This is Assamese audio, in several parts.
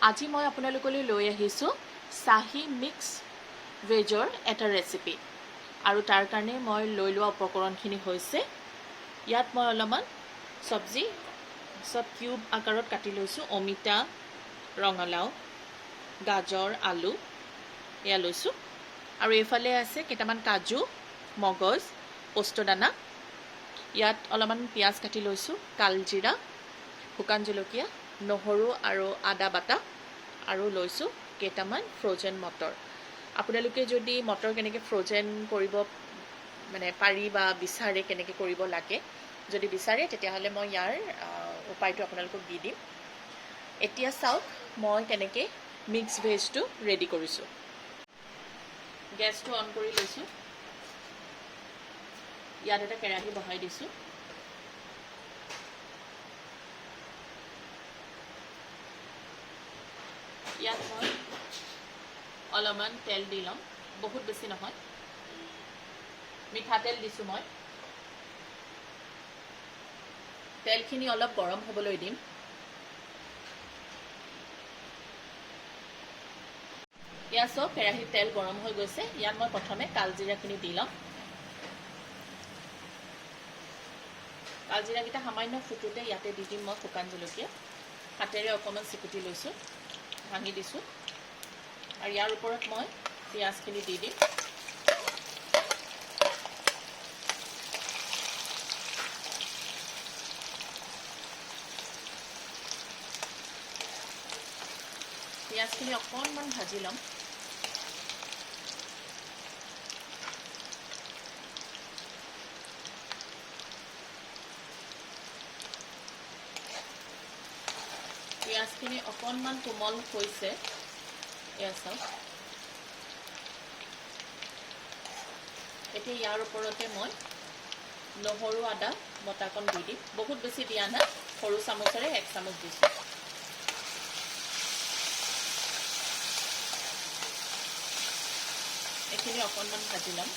আজি মই আপোনালোকলৈ লৈ আহিছোঁ শাহী মিক্স ভেজৰ এটা ৰেচিপি আৰু তাৰ কাৰণে মই লৈ লোৱা উপকৰণখিনি হৈছে ইয়াত মই অলপমান চব্জি সব কিউব আকাৰত কাটি লৈছোঁ অমিতা ৰঙালাও গাজৰ আলু এয়া লৈছোঁ আৰু এইফালে আছে কেইটামান কাজু মগজ পোস্তদানা ইয়াত অলপমান পিঁয়াজ কাটি লৈছোঁ কালজিৰা শুকান জলকীয়া নহৰু আৰু আদা বাটা আৰু লৈছোঁ কেইটামান ফ্ৰ'জেন মটৰ আপোনালোকে যদি মটৰ কেনেকৈ ফ্ৰ'জেন কৰিব মানে পাৰি বা বিচাৰে কেনেকৈ কৰিব লাগে যদি বিচাৰে তেতিয়াহ'লে মই ইয়াৰ উপায়টো আপোনালোকক দি দিম এতিয়া চাওক মই কেনেকৈ মিক্স ভেজটো ৰেডি কৰিছোঁ গেছটো অন কৰি লৈছোঁ ইয়াত এটা কেৰাহী বহাই দিছোঁ ইয়াত মই অলপমান তেল দি ল'ম বহুত বেছি নহয় মিঠাতেল দিছোঁ মই তেলখিনি অলপ গৰম হ'বলৈ দিম ইয়াত চাওক কেৰাহীত তেল গৰম হৈ গৈছে ইয়াত মই প্ৰথমে কালজিৰাখিনি দি ল'ম কালজিৰাকেইটা সামান্য ফুটোতে ইয়াতে দি দিম মই শুকান জলকীয়া হাতেৰে অকণমান চিকুটি লৈছোঁ ভাঙি দিছোঁ আৰু ইয়াৰ ওপৰত মই পিঁয়াজখিনি দি দিম পিঁয়াজখিনি অকণমান ভাজি ল'ম পিঁয়াজখিনি অকণমান কোমল হৈছে এয়া চাওক এতিয়া ইয়াৰ ওপৰতে মই নহৰু আদা বটাকণ দি দিম বহুত বেছি দিয়া নাই সৰু চামুচেৰে 1 চামুচ দিছোঁ এইখিনি অকণমান ভাজি ল'ম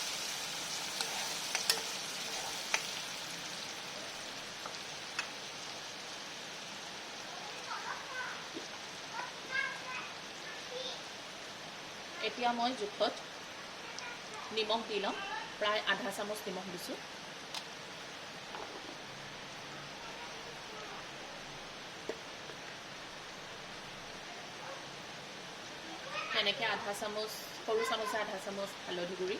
এতিয়া মই জোখত নিমখ দি ল'ম প্ৰায় আধা চামুচ নিমখ দিছোঁ তেনেকৈ আধা চামুচ সৰু চামুচে আধা চামুচ হালধি গুড়ি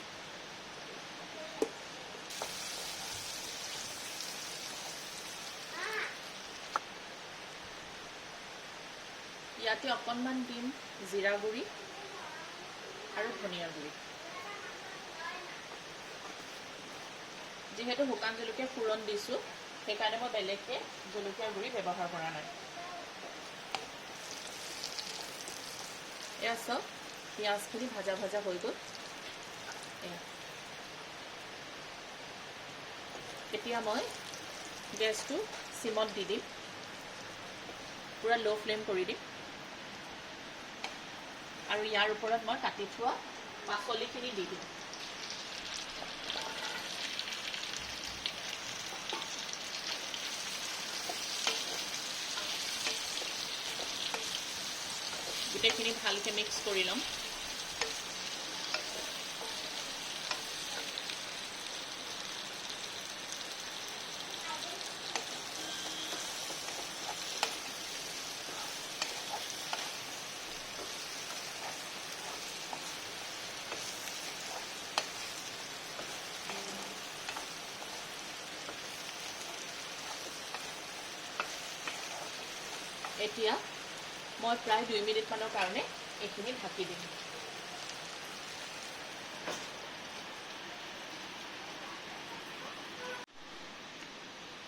ইয়াতে অকণমান দিম জিৰা গুড়ি আৰু ধনিয়া গুড়ি যিহেতু শুকান জলকীয়া ফোৰণ দিছোঁ সেইকাৰণে মই বেলেগকৈ জলকীয়া গুড়ি ব্যৱহাৰ কৰা নাই এয়া চাওক পিঁয়াজখিনি ভাজা ভাজা হৈ গ'ল এতিয়া মই গেছটো চিমত দি দিম পুৰা ল' ফ্লেম কৰি দিম আৰু ইয়াৰ ওপৰত মই কাটি থোৱা পাচলিখিনি দি দিম গোটেইখিনি ভালকৈ মিক্স কৰি ল'ম এতিয়া মই প্ৰায় 2 মিনিটমানৰ কাৰণে এইখিনি ঢাকি দিম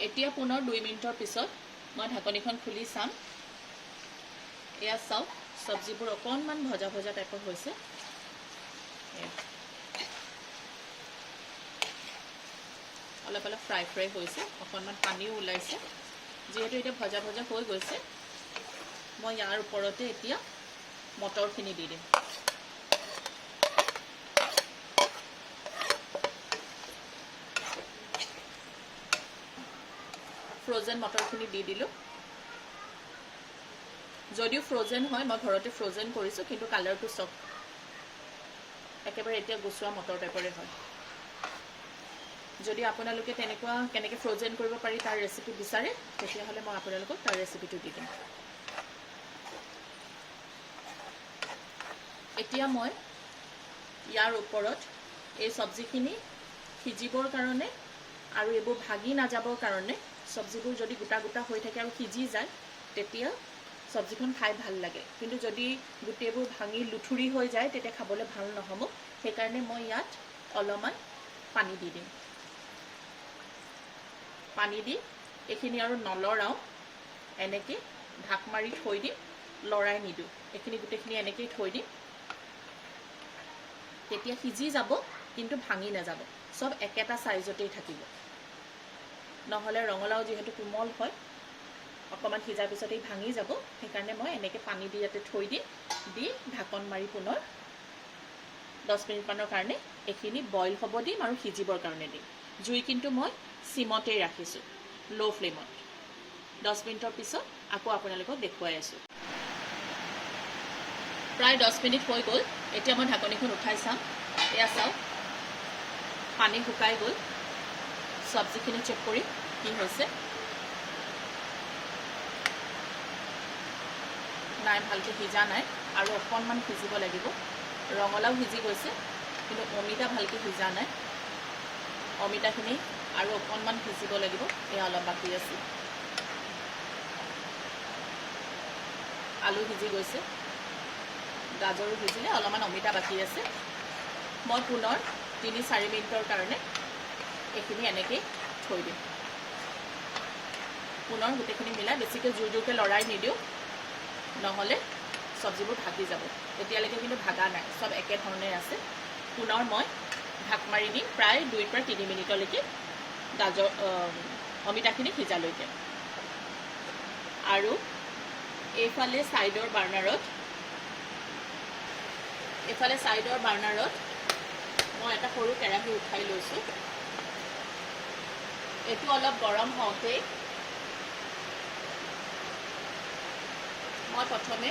এতিয়া পুনৰ 2 মিনিটৰ পিছত মই ঢাকনিখন খুলি চাম এয়া চাওক চব্জিবোৰ অকণমান ভজা ভজা টাইপৰ হৈছে অলপ অলপ ফ্ৰাই হৈছে অকণমান পানীও ওলাইছে যিহেতু এতিয়া ভজা ভজা হৈ গৈছে মই ইয়াৰ ওপৰতে এতিয়া মটৰখিনি দি দিম ফ্ৰ'জেন মটৰখিনি দি দিলোঁ যদিও ফ্ৰ'জেন হয়, মই ঘৰতে ফ্ৰ'জেন কৰিছোঁ, কিন্তু কালাৰটো চব একেবাৰে এতিয়া গুচোৱা মটৰ টাইপৰে হয়। যদি আপোনালোকে তেনেকুৱা কেনেকৈ ফ্ৰ'জেন কৰিব পাৰি তাৰ ৰেচিপি বিচাৰে, তেতিয়াহ'লে মই আপোনালোকক তাৰ ৰেচিপিটো দি দিম। এতিয়া মই ইয়াৰ ওপৰত এই চব্জিখিনি সিজিবৰ কাৰণে আৰু এইবোৰ ভাগি নাযাবৰ কাৰণে, চব্জিবোৰ যদি গোটা গোটা হৈ থাকে আৰু সিজি যায়, তেতিয়া চব্জিখন খাই ভাল লাগে। কিন্তু যদি গোটেইবোৰ ভাঙি লুঠুৰি হৈ যায়, তেতিয়া খাবলৈ ভাল নহ'ব। সেইকাৰণে মই ইয়াত অলপমান পানী দি দিম। পানী দি এইখিনি আৰু নলৰাওঁ, এনেকৈ ঢাক মাৰি থৈ দিম, লৰাই নিদিওঁ। এইখিনি গোটেইখিনি এনেকৈয়ে থৈ দিম। তেতিয়া সিজি যাব, কিন্তু ভাঙি নাযাব, চব একেটা চাইজতেই থাকিব। নহ'লে ৰঙালাও যিহেতু কোমল হয়, অকণমান সিজাৰ পিছতেই ভাঙি যাব। সেইকাৰণে মই এনেকৈ পানী দি ইয়াতে থৈ দিম, দি ঢাকন মাৰি পুনৰ 10 মিনিটমানৰ কাৰণে এইখিনি বইল হ'ব দিম আৰু সিজিবৰ কাৰণে দিম। জুই কিন্তু মই চিমতেই ৰাখিছোঁ, ল' ফ্লেমত। 10 মিনিটৰ পিছত আকৌ আপোনালোকক দেখুৱাই আছোঁ। প্ৰায় 10 মিনিট হৈ গ'ল। এতিয়া মই ঢাকনিখন উঠাই চাম। এয়া চাওক, পানী শুকাই গ'ল। চব্জিখিনি চেক কৰি কি হৈছে। নাই, ভালকৈ সিজা নাই, আৰু অকণমান সিজিব লাগিব। ৰঙালাও সিজি গৈছে, কিন্তু অমিতা ভালকৈ সিজা নাই। অমিতাখিনি আৰু অকণমান সিজিব লাগিব, এয়া অলপ বাকী আছে। আলু সিজি গৈছে, গাজৰো সিজিলে, অলপমান অমিতা বাকী আছে। মই পুনৰ 3-4 মিনিটৰ কাৰণে এইখিনি এনেকৈ থৈ দিম। পুনৰ গোটেইখিনি মিলাই বেছিকৈ জোৰকৈ লৰাই নিদিওঁ, নহ'লে চব্জিবোৰ ভাগি যাব। এতিয়ালৈকে কিন্তু ভাগা নাই, চব একেধৰণে আছে। পুনৰ মই ঢাক মাৰি দিম প্ৰায় 2-3 মিনিটলৈকে, অমিতাখিনি সিজালৈকে। আৰু এইফালে ছাইডৰ বাৰ্ণাৰত মই এটা সৰু কেৰাহী উঠাই লৈছোঁ। এইটো অলপ গৰম হওঁতেই মই প্ৰথমে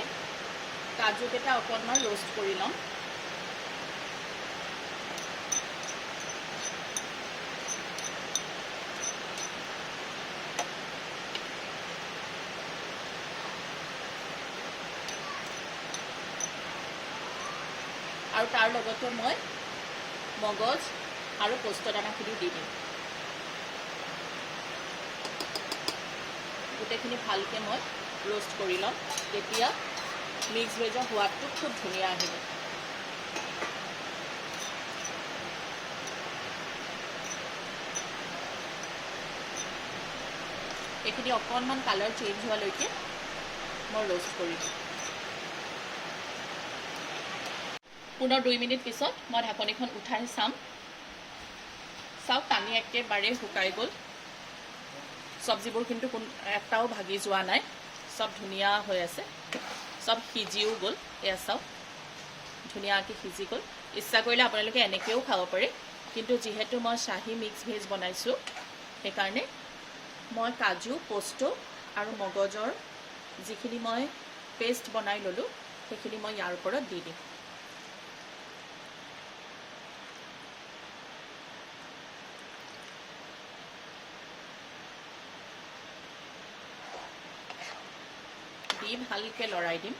কাজুকেইটা অকণমান ৰোষ্ট কৰি ল'ম। আৰু তাৰ লগতে মই মগজ আৰু পোস্তদানাখিনি দি দিম। গোটেইখিনি ভালকৈ মই ৰোষ্ট কৰি ল'ম। তেতিয়া মিক্স ভেজৰ সোৱাদটো খুব ধুনীয়া আহিব। এইখিনি অকণমান কালাৰ চেঞ্জ হোৱালৈকে মই ৰোষ্ট কৰি দিম। পুনৰ 2 মিনিট পিছত মই ঢাকনিখন উঠাই চাম। চাওক, পানী একেবাৰে শুকাই গ'ল। চব্জিবোৰ কিন্তু এটাও ভাগি যোৱা নাই, চব ধুনীয়া হৈ আছে, চব সিজিও গ'ল। এয়া চাওক, ধুনীয়াকৈ সিজি গ'ল। ইচ্ছা কৰিলে আপোনালোকে এনেকৈও খাব পাৰে, কিন্তু যিহেতু মই শ্বাহী মিক্স ভেজ বনাইছোঁ, সেইকাৰণে মই কাজু, পোস্ত আৰু মগজৰ যিখিনি মই পেষ্ট বনাই ল'লোঁ, সেইখিনি মই ইয়াৰ ওপৰত দি দিম। দি ভালকৈ লৰাই দিম।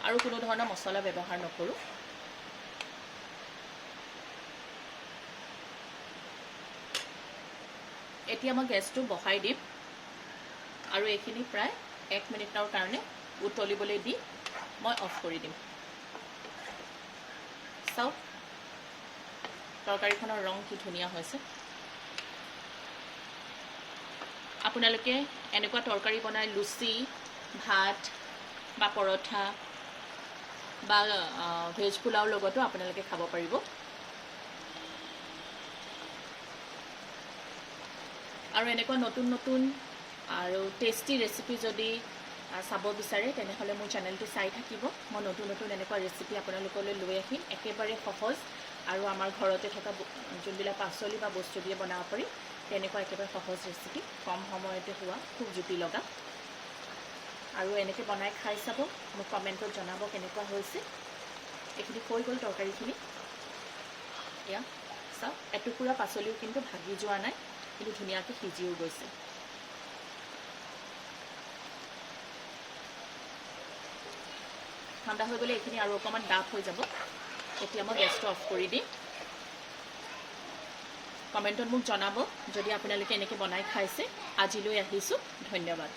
আৰু কোনো ধৰণৰ মছলা ব্যৱহাৰ নকৰোঁ। এতিয়া মই গেছটো বহাই দিম আৰু এইখিনি প্ৰায় 1 মিনিটৰ কাৰণে উতলিবলৈ দি মই অফ কৰি দিম। চাওক, তৰকাৰীখনৰ ৰং কি ধুনীয়া হৈছে। আপোনালোকে এনেকুৱা তৰকাৰী বনাই লুচি, ভাত বা পৰঠা বা ভেজ পোলাওৰ লগতো আপোনালোকে খাব পাৰিব। আৰু এনেকুৱা নতুন নতুন আৰু টেষ্টি ৰেচিপি যদি চাব বিচাৰে, তেনেহ'লে মোৰ চেনেলটো চাই থাকিব। মই নতুন নতুন এনেকুৱা ৰেচিপি আপোনালোকলৈ লৈ আহিম, একেবাৰে সহজ আৰু আমাৰ ঘৰতে থকা যোনবিলাক পাচলি বা বস্তু দিয়ে বনাব পাৰি, তেনেকুৱা একেবাৰে সহজ ৰেচিপি, কম সময়তে হোৱা, খুব জুতি লগা। আৰু এনেকৈ বনাই খাই চাব, মোক কমেণ্টত জনাব কেনেকুৱা হৈছে। এইখিনি হৈ গ'ল তৰকাৰীখিনি। এয়া চাওক, এটুকুৰা পাচলিও কিন্তু ভাগি যোৱা নাই, কিন্তু ধুনীয়াকৈ সিজিও গৈছে। ঠাণ্ডা হৈ গ'লে এইখিনি আৰু অকণমান ডাঠ হৈ যাব। এতিয়া মই গেছটো অফ কৰি দিম। কমেণ্টত মোক জনাব যদি আপোনালোকে এনেকৈ বনাই খাইছে। আজিলৈ আহিছোঁ, ধন্যবাদ।